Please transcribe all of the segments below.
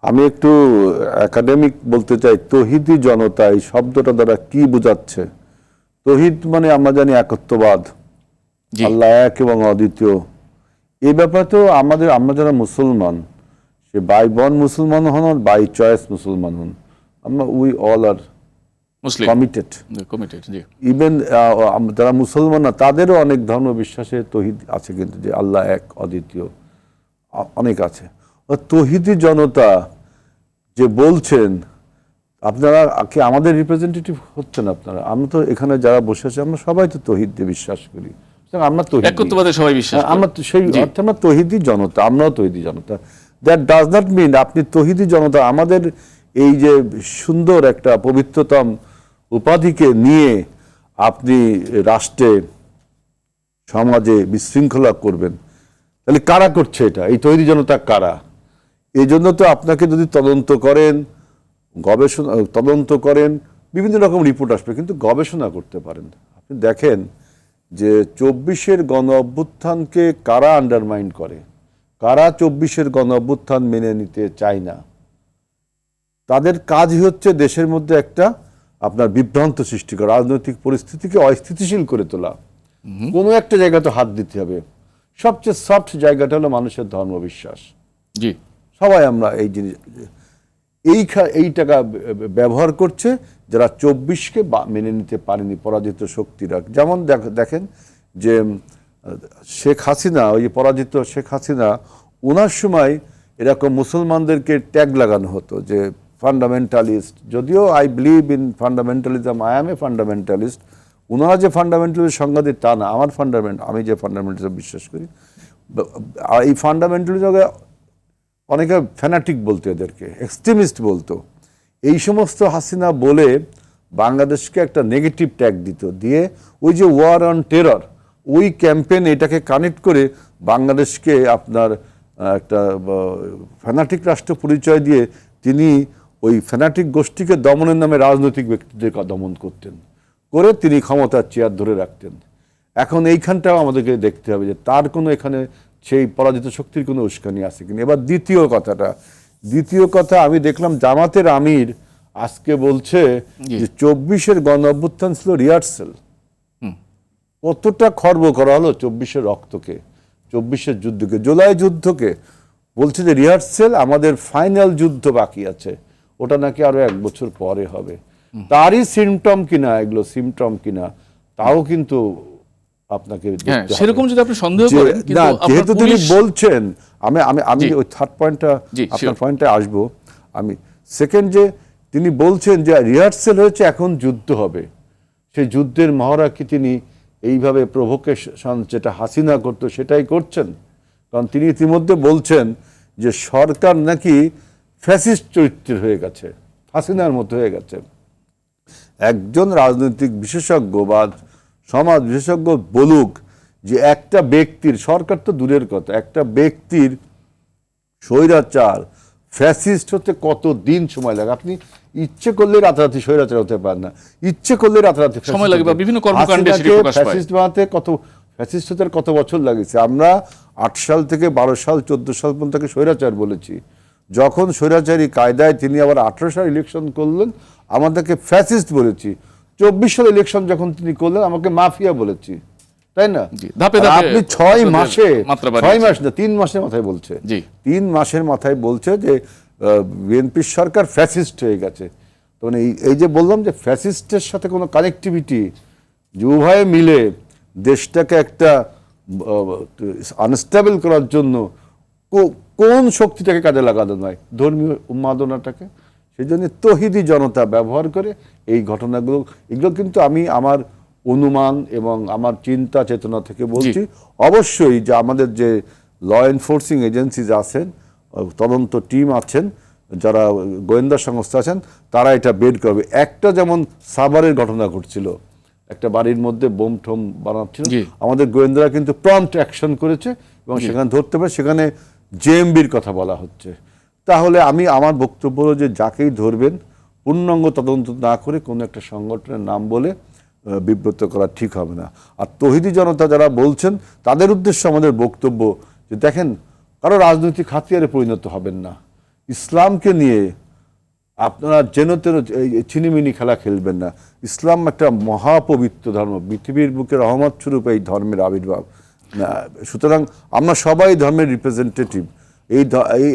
আমি একটু একাডেমিক বলতে চাই, তৌহিদি জনতা এই শব্দটা দ্বারা কি বোঝাচ্ছে? তৌহিদ মানে আমরা জানি একত্ববাদ, আল্লাহ এক এবং অদ্বিতীয়। এই ব্যাপারে তো আমরা যারা মুসলমান, সে বাই বর্ন মুসলমান হন আর বাই চয়েস মুসলমান হন, আমরা we all R committed. Even যারা মুসলমান না তাদেরও অনেক ধর্ম বিশ্বাসে তৌহিদ আছে, কিন্তু যে আল্লাহ এক অদ্বিতীয় অনেক আছে। তৌহিদি জনতা যে বলছেন, আপনারা কি আমাদের রিপ্রেজেন্টেটিভ হচ্ছেন? আপনারা, আমরা তো এখানে যারা বসে আছি আমরা সবাই তো তৌহিদে বিশ্বাস করি, আমরা একত্ববাদে সবাই বিশ্বাস করি, আমরা সেই অর্থে আমরা তৌহিদি জনতা, আমরাও তৌহিদি জনতা। দ্যাট ডাজ নট মিন আপনি তৌহিদি জনতা আমাদের এই যে সুন্দর একটা পবিত্রতম উপাধিকে নিয়ে আপনি রাষ্ট্রে সমাজে বিশৃঙ্খলা করবেন। তাহলে কারা করছে এটা? এই তৌহিদি জনতা কারা? এই জন্য তো আপনাকে যদি তদন্ত করেন, গবেষণা তদন্ত করেন, বিভিন্ন রকম রিপোর্ট আসবে, কিন্তু গবেষণা করতে পারেন। আপনি দেখেন যে 24-এর গণ অভ্যুত্থানকে কারা আন্ডারমাইন করে, কারা 24-এর গণ অভ্যুত্থান মেনে নিতে চায় না। তাদের কাজই হচ্ছে দেশের মধ্যে একটা আপনার বিভ্রান্ত সৃষ্টি করা, রাজনৈতিক পরিস্থিতিকে অস্থিতিশীল করে তোলা। কোনো একটা জায়গাতে হাত দিতে হবে। সবচেয়ে সফট জায়গাটা হলো মানুষের ধর্মবিশ্বাস। জি, সবাই আমরা এই জিনিস এই টাকা ব্যবহার করছে যারা 24-কে মেনে নিতে পারেনি পরাজিত শক্তিরা। যেমন দেখেন যে শেখ হাসিনা, ওই পরাজিত শেখ হাসিনা, ওনার সময় এরকম মুসলমানদেরকে ট্যাগ লাগানো হতো যে ফান্ডামেন্টালিস্ট। যদিও I believe in fundamentalism, I am A fundamentalist. ওনারা যে ফান্ডামেন্টালিস্ট সংজ্ঞা দিয়ে তা না, আমি যে ফান্ডামেন্টালিজম বিশ্বাস করি, এই ফান্ডামেন্টালিজম অনেকে ফ্যানাটিক বলতো, এদেরকে এক্সট্রিমিস্ট বলতো। এই সমস্ত হাসিনা বলে বাংলাদেশকে একটা নেগেটিভ ট্যাগ দিত, দিয়ে ওই যে ওয়ার অন টেরর, ওই ক্যাম্পেইন এটাকে কানেক্ট করে বাংলাদেশকে আপনার একটা ফ্যানাটিক রাষ্ট্র পরিচয় দিয়ে তিনি ওই ফ্যানাটিক গোষ্ঠীকে দমনের নামে রাজনৈতিক ব্যক্তিদের দমন করতেন, করে তিনি ক্ষমতার চেয়ার ধরে রাখতেন। এখন এইখানটাও আমাদেরকে দেখতে হবে যে তার কোনো এখানে সেই পরাজিত শক্তির কোনো উস্কানি আছে কিনা। এবার দ্বিতীয় কথা আমি দেখলাম জামাতের আমির আজকে বলছে যে 24-এর গণ অভ্যুত্থান ছিল রিহার্সেল। কতটা খর্ব করা হলো 24-এর রক্তকে, 24-এর যুদ্ধকে, জুলাই যুদ্ধকে। বলছে যে রিহার্সেল, আমাদের ফাইনাল যুদ্ধ বাকি আছে, ওটা নাকি আরো 1 বছর পরে হবে। তারই সিমটম কিনা এগুলো, সিমটম কিনা তাও কিন্তু আপনাকে সেরকম যদি আপনি সন্দেহ করেন, না, যেহেতু তিনি বলছেন, আমি ওই থার্ড পয়েন্টটা, আপনার পয়েন্টে আসবো। আমি সেকেন্ড যে তিনি বলছেন যে রিহার্সেল হয়েছে, এখন যুদ্ধ হবে, সেই যুদ্ধের মহড়া কি তিনি এইভাবে প্রভোকেশন যেটা হাসিনা করতো সেটাই করছেন? কারণ তিনি ইতিমধ্যে বলছেন যে সরকার নাকি ফ্যাসিস্ট চরিত্রের হয়ে গেছে, হাসিনার মতো হয়ে গেছে। একজন রাজনৈতিক বিশেষজ্ঞ বা সমাজ বিশেষজ্ঞ বলুক যে একটা ব্যক্তির, সরকার তো দূরের কথা, একটা ব্যক্তির স্বৈরাচার ফ্যাসিস্ট হতে কত দিন সময় লাগে? আপনি ইচ্ছে করলে রাতারাতি স্বৈরাচার হতে পারেন না, ইচ্ছে করলে রাতারাতি সময় লাগে, বিভিন্ন কর্মকাণ্ডে সেটি প্রকাশ পায়। ফ্যাসিস্ট বানাতে ফ্যাসিস্ট হতে কত বছর লাগিয়েছে? আমরা 8 সাল থেকে 12 সাল 14 সাল পর্যন্ত তাকে স্বৈরাচার বলেছি। যখন স্বৈরাচারী কায়দায় তিনি আবার 18 সাল ইলেকশন করলেন, আমাদেরকে ফ্যাসিস্ট বলেছি। 24 সাল ইলেকশন যখন তিনি করলেন, আমাকে মাফিয়া বলেছি, তাই না? আপনি 6 মাস না 3 মাসের মাথায় বলছে, 3 মাসের মাথায় বলছে যে বিএনপির সরকার ফ্যাসিস্ট হয়ে গেছে। তো মানে এই যে বললাম যে ফ্যাসিস্টের সাথে কোনো কানেক্টিভিটি, যে উভয়ে মিলে দেশটাকে একটা আনস্টেবল করার জন্য কোন শক্তিটাকে কাজে লাগানো নয়, ধর্মীয় উন্মাদনাটাকে। সেই জন্য তৌহিদি জনতা ব্যবহার করে এই ঘটনাগুলো, এগুলো কিন্তু আমি আমার অনুমান এবং আমার চিন্তা চেতনা থেকে বলছি। অবশ্যই যে আমাদের যে ল এনফোর্সিং এজেন্সিজ আছেন, তদন্ত টিম আছেন, যারা গোয়েন্দা সংস্থা আছেন, তারা এটা বের করবে। একটা যেমন সাভারের ঘটনা ঘটছিল, একটা বাড়ির মধ্যে বোম ঠোম বানাচ্ছিল, আমাদের গোয়েন্দারা কিন্তু প্রম্পট অ্যাকশন করেছে এবং সেখানে ধরতে পারে, সেখানে জেএমবির কথা বলা হচ্ছে। তাহলে আমার বক্তব্য হলো যে যাকেই ধরবেন পূর্ণাঙ্গ তদন্ত না করে কোনো একটা সংগঠনের নাম বলে বিব্রত করা ঠিক হবে না। আর তৌহিদি জনতা যারা বলছেন তাদের উদ্দেশ্যে আমাদের বক্তব্য যে দেখেন, কারো রাজনৈতিক হাতিয়ারে পরিণত হবেন না। ইসলামকে নিয়ে আপনারা যেন তেন ছিনিমিনি খেলা খেলবেন না। ইসলাম একটা মহাপবিত্র ধর্ম, পৃথিবীর বুকে রহমত স্বরূপ এই ধর্মের আবির্ভাব। সুতরাং আমরা সবাই ধর্মের রিপ্রেজেন্টেটিভ।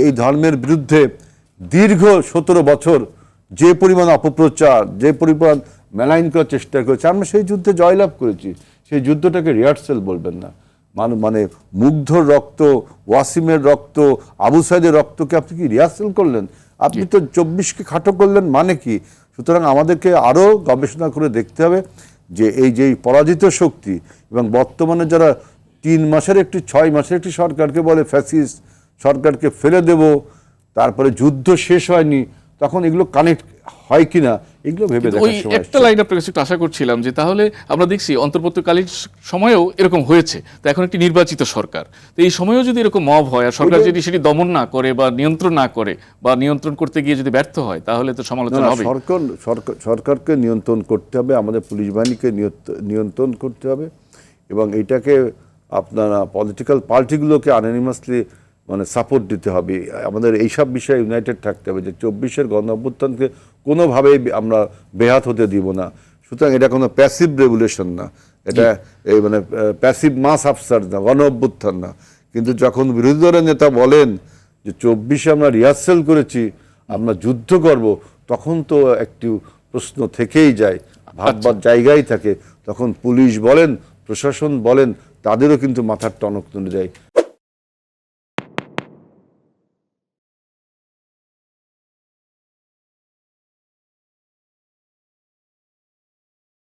এই ধর্মের বিরুদ্ধে দীর্ঘ 17 বছর যে পরিমাণ অপপ্রচার, যে পরিমাণ মেলাইন করার চেষ্টা করেছে, আমরা সেই যুদ্ধে জয়লাভ করেছি। সেই যুদ্ধটাকে রিহার্সেল বলবেন না। মানে মুগ্ধর রক্ত, ওয়াসিমের রক্ত, আবু সাইদের রক্তকে আপনি কি রিহার্সেল করলেন? আপনি তো 24কে খাটো করলেন, মানে কি? সুতরাং আমাদেরকে আরও গবেষণা করে দেখতে হবে যে এই যে পরাজিত শক্তি এবং বর্তমানে যারা 3 মাসের একটি 6 মাসের একটি সরকারকে বলে ফ্যাসিস্ট, সরকারকে ফেলে দেব, তারপরে যুদ্ধ শেষ হয়নি, তখন এগুলো কানেক্ট হয় কিনা এগুলো ভেবে ওই দেখার সময় একটা লাইন আপনার কাছে একটু আশা করছিলাম যে তাহলে আমরা দেখছি অন্তর্বর্তীকালীন সময়েও এরকম হয়েছে, তো এখন একটি নির্বাচিত সরকার, তো এই সময়েও যদি এরকম মব হয় আর সরকার যদি সেটি দমন না করে বা নিয়ন্ত্রণ না করে বা নিয়ন্ত্রণ করতে গিয়ে যদি ব্যর্থ হয়, তাহলে তো সমালোচনা হবে। সরকারকে নিয়ন্ত্রণ করতে হবে, আমাদের পুলিশ বাহিনীকে নিয়ন্ত্রণ করতে হবে, এবং এইটাকে আপনারা পলিটিক্যাল পার্টিগুলোকে আনঅ্যানিমাসলি মানে সাপোর্ট দিতে হবে। আমাদের এইসব বিষয়ে ইউনাইটেড থাকতে হবে যে 24-এর গণ অভ্যুত্থানকে কোনোভাবেই আমরা বেহাত হতে দিব না। সুতরাং এটা কোনো প্যাসিভ রেগুলেশন না, এটা এই মানে প্যাসিভ মাস আফসার না, গণ অভ্যুত্থান না। কিন্তু যখন বিরোধী দলের নেতা বলেন যে 24-এ আমরা রিহার্সেল করেছি, আমরা যুদ্ধ করব, তখন তো একটি প্রশ্ন থেকেই যায়, ভাববার জায়গায় থাকে। তখন পুলিশ বলেন, প্রশাসন বলেন, তাদেরও কিন্তু মাথার টনক নড়ে যায়।